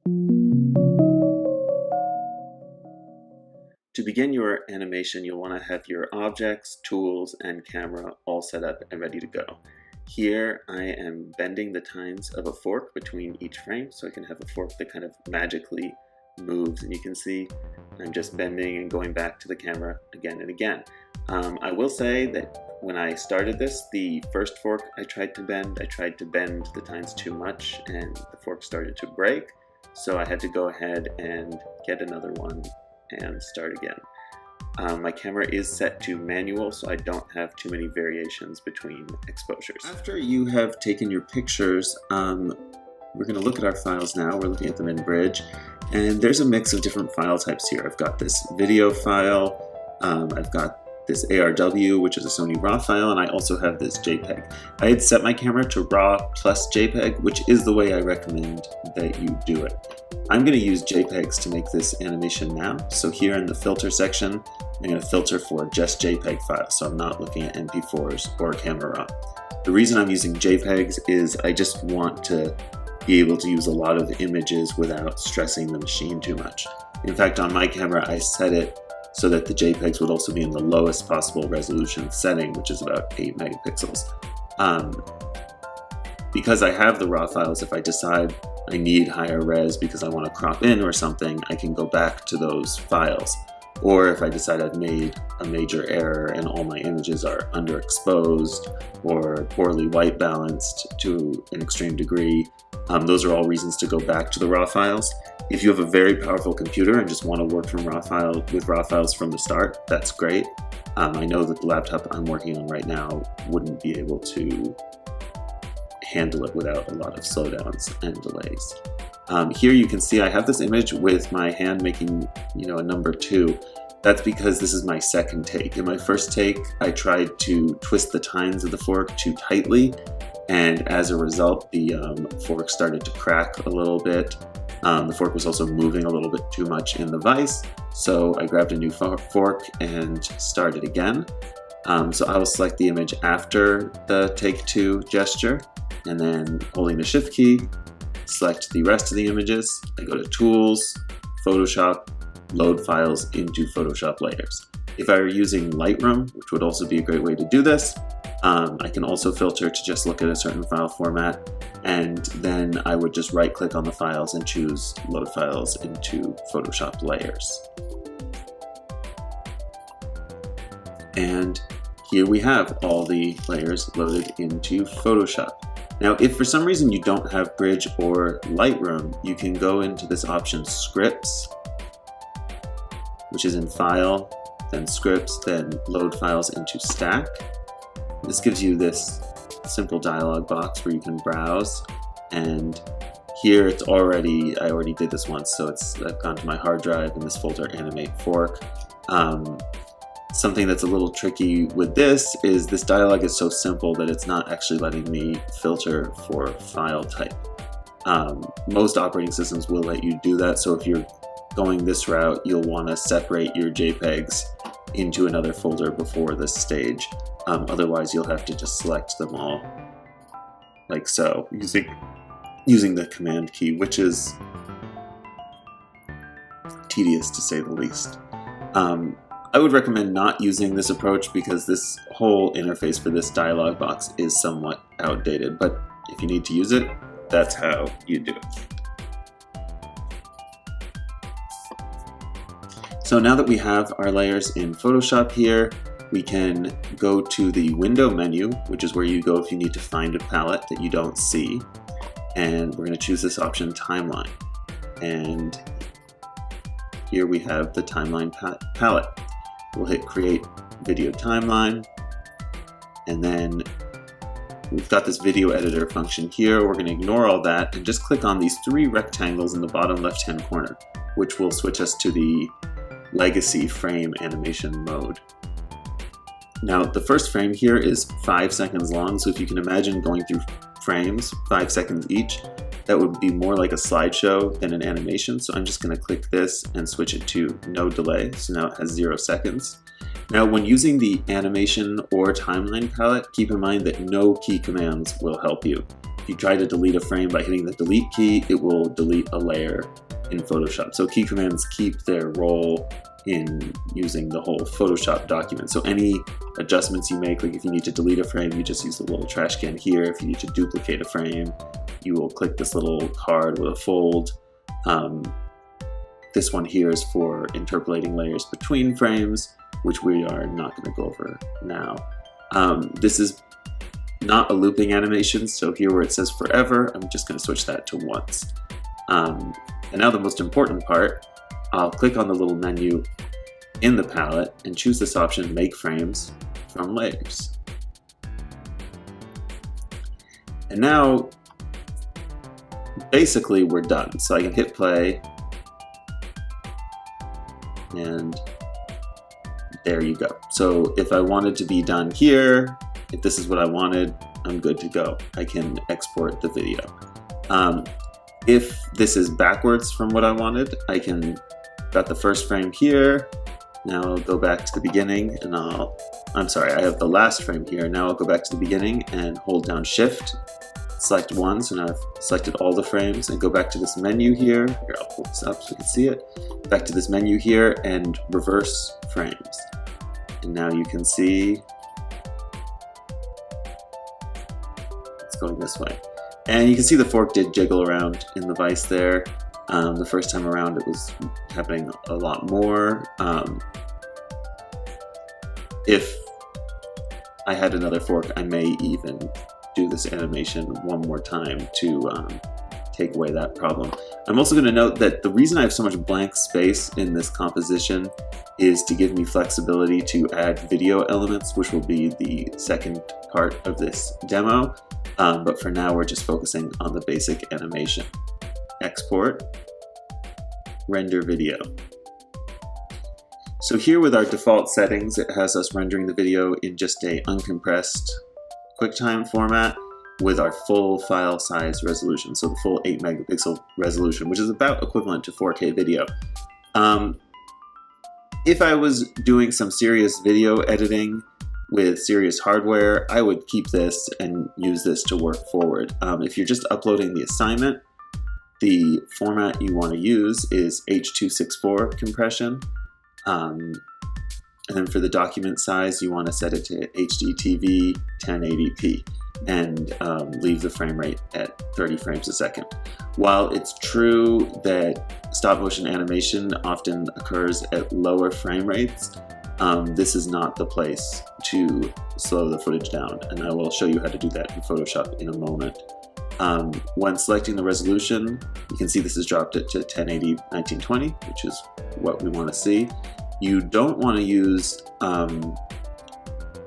To begin your animation, you'll want to have your objects, tools, and camera all set up and ready to go. Here I am bending the tines of a fork between each frame so I can have a fork that kind of magically moves, and you can see I'm just bending and going back to the camera again and again. I will say that when I started this, the first fork I tried to bend the tines too much and the fork started to break, so I had to go ahead and get another one and start again. My camera is set to manual, so I don't have too many variations between exposures. After you have taken your pictures, we're going to look at our files now. We're looking at them in Bridge, and there's a mix of different file types here. I've got this video file, I've got this ARW, which is a Sony RAW file, and I also have this JPEG. I had set my camera to RAW plus JPEG, which is the way I recommend that you do it. I'm going to use JPEGs to make this animation now. So here in the filter section, I'm going to filter for just JPEG files, so I'm not looking at MP4s or Camera Raw. The reason I'm using JPEGs is I just want to be able to use a lot of images without stressing the machine too much. In fact, on my camera, I set it so that the JPEGs would also be in the lowest possible resolution setting, which is about 8 megapixels. Because I have the RAW files, if I decide I need higher res because I want to crop in or something, I can go back to those files. Or if I decide I've made a major error and all my images are underexposed or poorly white balanced to an extreme degree, those are all reasons to go back to the RAW files. If you have a very powerful computer and just want to work with RAW files from the start, that's great. I know that the laptop I'm working on right now wouldn't be able to handle it without a lot of slowdowns and delays. Here you can see I have this image with my hand making, a number 2. That's because this is my second take. In my first take, I tried to twist the tines of the fork too tightly, and as a result, the fork started to crack a little bit. The fork was also moving a little bit too much in the vise, so I grabbed a new fork and started again. So I will select the image after the take 2 gesture, and then holding the Shift key, select the rest of the images. I go to Tools, Photoshop, Load Files into Photoshop Layers. If I were using Lightroom, which would also be a great way to do this, I can also filter to just look at a certain file format, and then I would just right-click on the files and choose Load Files into Photoshop Layers. And here we have all the layers loaded into Photoshop. Now, if for some reason you don't have Bridge or Lightroom, you can go into this option Scripts, which is in File, then Scripts, then Load Files into Stack. This gives you this simple dialog box where you can browse, and here I already did this once, so I've gone to my hard drive in this folder, Animate Fork. Something that's a little tricky with this is this dialog is so simple that it's not actually letting me filter for file type. Most operating systems will let you do that, so if you're going this route, you'll want to separate your JPEGs into another folder before this stage. Otherwise, you'll have to just select them all like so, using the Command key, which is tedious to say the least. I would recommend not using this approach because this whole interface for this dialog box is somewhat outdated, but if you need to use it, that's how you do it. So now that we have our layers in Photoshop here, we can go to the Window menu, which is where you go if you need to find a palette that you don't see, and we're going to choose this option, Timeline. And here we have the Timeline palette. We'll hit Create Video Timeline, and then we've got this video editor function here. We're going to ignore all that and just click on these 3 rectangles in the bottom left-hand corner, which will switch us to the legacy frame animation mode. Now, the first frame here is 5 seconds long, so if you can imagine going through frames, 5 seconds each, that would be more like a slideshow than an animation. So I'm just going to click this and switch it to no delay. So now it has 0 seconds. Now, when using the animation or timeline palette, keep in mind that no key commands will help you. If you try to delete a frame by hitting the delete key, it will delete a layer in Photoshop. So key commands keep their role in using the whole Photoshop document. So any adjustments you make, like if you need to delete a frame, you just use the little trash can here. If you need to duplicate a frame, you will click this little card with a fold. This one here is for interpolating layers between frames, which we are not going to go over now. This is not a looping animation, so here where it says forever, I'm just going to switch that to once. And now the most important part, I'll click on the little menu in the palette and choose this option, Make Frames from Layers. And now, basically we're done. So I can hit play, and there you go. So if I wanted to be done here, if this is what I wanted, I'm good to go. I can export the video. If this is backwards from what I wanted, I can got the first frame here. Now I'll go back to the beginning and I'm sorry, I have the last frame here. Now I'll go back to the beginning and hold down Shift, select one. So now I've selected all the frames and go back to this menu here. Here, I'll pull this up so you can see it. Back to this menu here and reverse frames. And now you can see it's going this way. And you can see the fork did jiggle around in the vise there. The first time around it was happening a lot more. If I had another fork, I may even do this animation one more time to take away that problem. I'm also going to note that the reason I have so much blank space in this composition is to give me flexibility to add video elements, which will be the second part of this demo. But for now, we're just focusing on the basic animation. Export, render video. So here with our default settings, it has us rendering the video in just a uncompressed QuickTime format with our full file size resolution, so the full 8 megapixel resolution, which is about equivalent to 4K video. If I was doing some serious video editing with serious hardware, I would keep this and use this to work forward. If you're just uploading the assignment, the format you want to use is H.264 compression. And then for the document size, you want to set it to HDTV 1080p and leave the frame rate at 30 frames a second. While it's true that stop motion animation often occurs at lower frame rates, this is not the place to slow the footage down, and I will show you how to do that in Photoshop in a moment. When selecting the resolution, you can see this is dropped it to 1080 1920, which is what we want to see. You don't want to use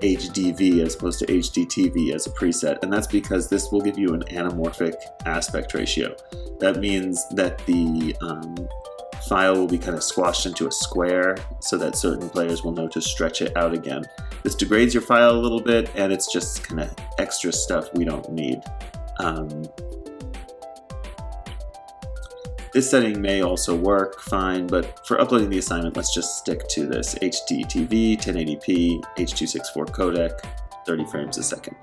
HDV as opposed to HDTV as a preset, and that's because this will give you an anamorphic aspect ratio. That means that the file will be kind of squashed into a square so that certain players will know to stretch it out again. This degrades your file a little bit, and it's just kind of extra stuff we don't need. This setting may also work fine, but for uploading the assignment, let's just stick to this HDTV, 1080p, H.264 codec, 30 frames a second.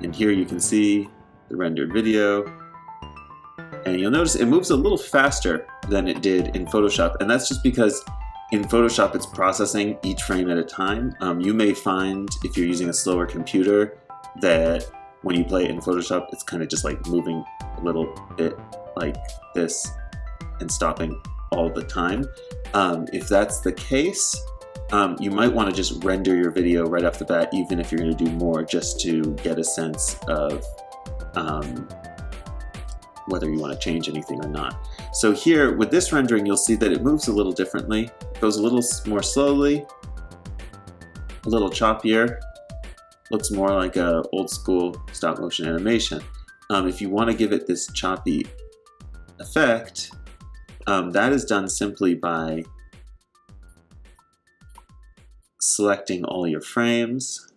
And here you can see the rendered video, and you'll notice it moves a little faster than it did in Photoshop, and that's just because in Photoshop it's processing each frame at a time. You may find, if you're using a slower computer, that when you play it in Photoshop, it's kind of just like moving a little bit like this and stopping all the time. If that's the case, you might want to just render your video right off the bat, even if you're going to do more, just to get a sense of whether you want to change anything or not. So here, with this rendering, you'll see that it moves a little differently. It goes a little more slowly, a little choppier. Looks more like a old school stop motion animation. If you want to give it this choppy effect, that is done simply by selecting all your frames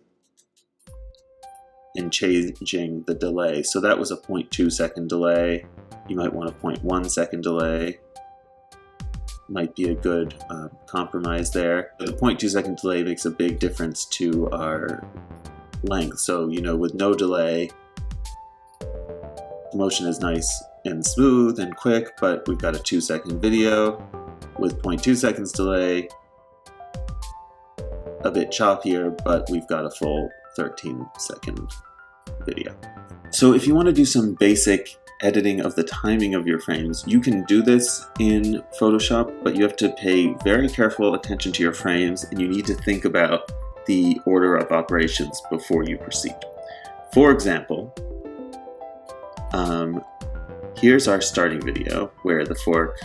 and changing the delay. So that was a 0.2 second delay. You might want a 0.1 second delay. Might be a good compromise there. The 0.2 second delay makes a big difference to our length. So, you know, with no delay, the motion is nice and smooth and quick, but we've got a 2-second video. With 0.2 seconds delay, a bit choppier, but we've got a full 13-second video. So if you want to do some basic editing of the timing of your frames, you can do this in Photoshop, but you have to pay very careful attention to your frames, and you need to think about the order of operations before you proceed. For example, here's our starting video where the fork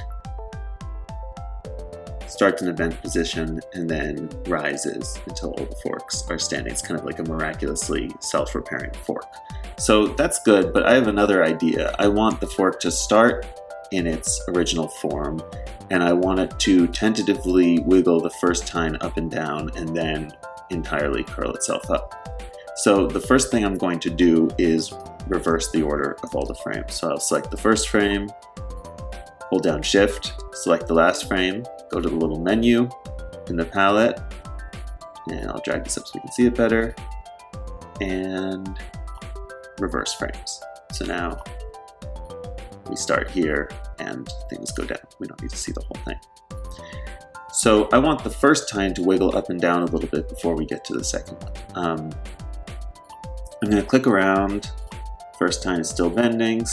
starts in a bent position and then rises until all the forks are standing. It's kind of like a miraculously self-repairing fork. So that's good, but I have another idea. I want the fork to start in its original form, and I want it to tentatively wiggle the first time up and down and then entirely curl itself up. So the first thing I'm going to do is reverse the order of all the frames. So I'll select the first frame, hold down Shift, select the last frame, go to the little menu in the palette, and I'll drag this up so we can see it better, and reverse frames. So now we start here and things go down. We don't need to see the whole thing. So I want the first time to wiggle up and down a little bit before we get to the second one. I'm going to click around. First time is still bending,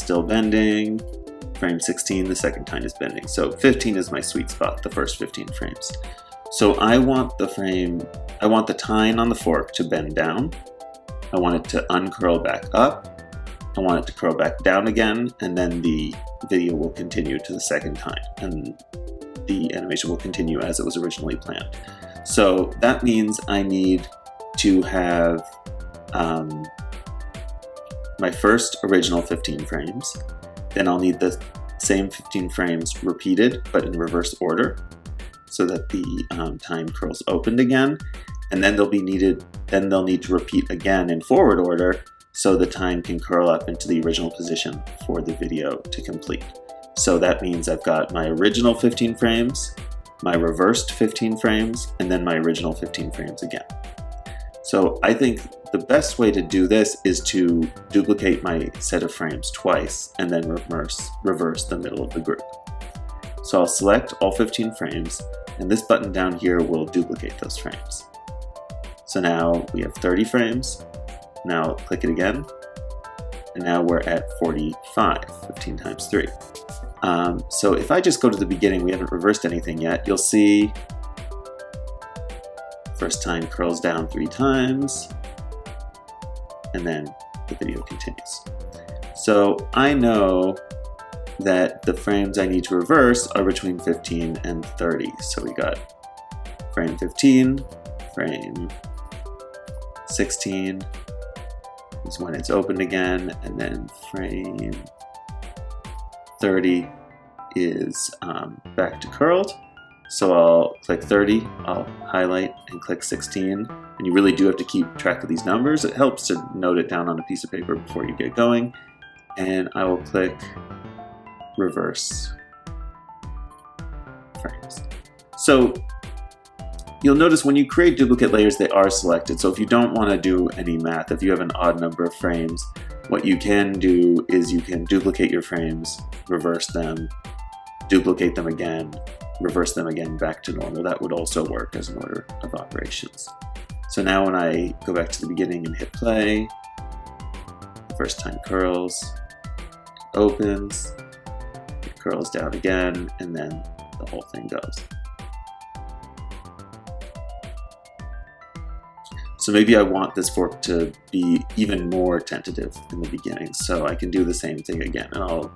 frame 16, the second time is bending. So 15 is my sweet spot, the first 15 frames. So I want the tine on the fork to bend down. I want it to uncurl back up. I want it to curl back down again, and then the video will continue to the second time, and the animation will continue as it was originally planned. So that means I need to have my first original 15 frames. Then I'll need the same 15 frames repeated, but in reverse order, so that the time curls opened again. And then they'll need to repeat again in forward order, so the time can curl up into the original position for the video to complete. So that means I've got my original 15 frames, my reversed 15 frames, and then my original 15 frames again. So I think the best way to do this is to duplicate my set of frames twice and then reverse the middle of the group. So I'll select all 15 frames, and this button down here will duplicate those frames. So now we have 30 frames. Now I'll click it again, and now we're at 45, 15 times 3. So if I just go to the beginning, we haven't reversed anything yet, you'll see first time curls down 3 times, and then the video continues. So I know that the frames I need to reverse are between 15 and 30. So we got frame 15, frame 16 is when it's opened again, and then frame 30 is back to curled. So I'll click 30, I'll highlight and click 16, and you really do have to keep track of these numbers. It helps to note it down on a piece of paper before you get going, and I will click reverse frames. So you'll notice when you create duplicate layers, they are selected. So if you don't want to do any math, if you have an odd number of frames, what you can do is you can duplicate your frames, reverse them, duplicate them again, reverse them again back to normal. That would also work as an order of operations. So now when I go back to the beginning and hit play, the first time curls, it opens, it curls down again, and then the whole thing goes. So maybe I want this fork to be even more tentative in the beginning, so I can do the same thing again, and I'll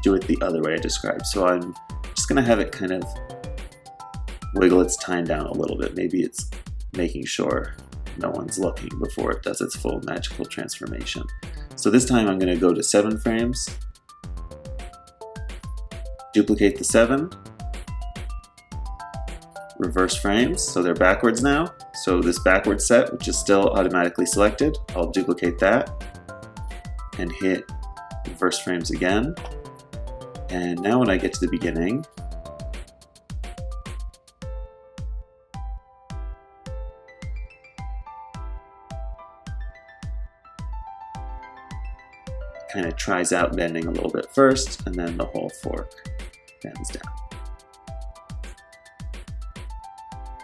do it the other way I described. So I'm just going to have it kind of wiggle its time down a little bit. Maybe it's making sure no one's looking before it does its full magical transformation. So this time I'm going to go to 7 frames, duplicate the 7, reverse frames, so they're backwards now. So this backward set, which is still automatically selected, I'll duplicate that and hit reverse frames again. And now when I get to the beginning, kind of tries out bending a little bit first, and then the whole fork bends down.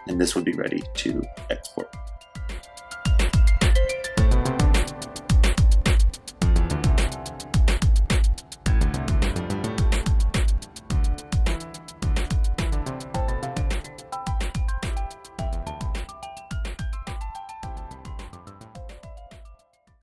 And this would be ready to export.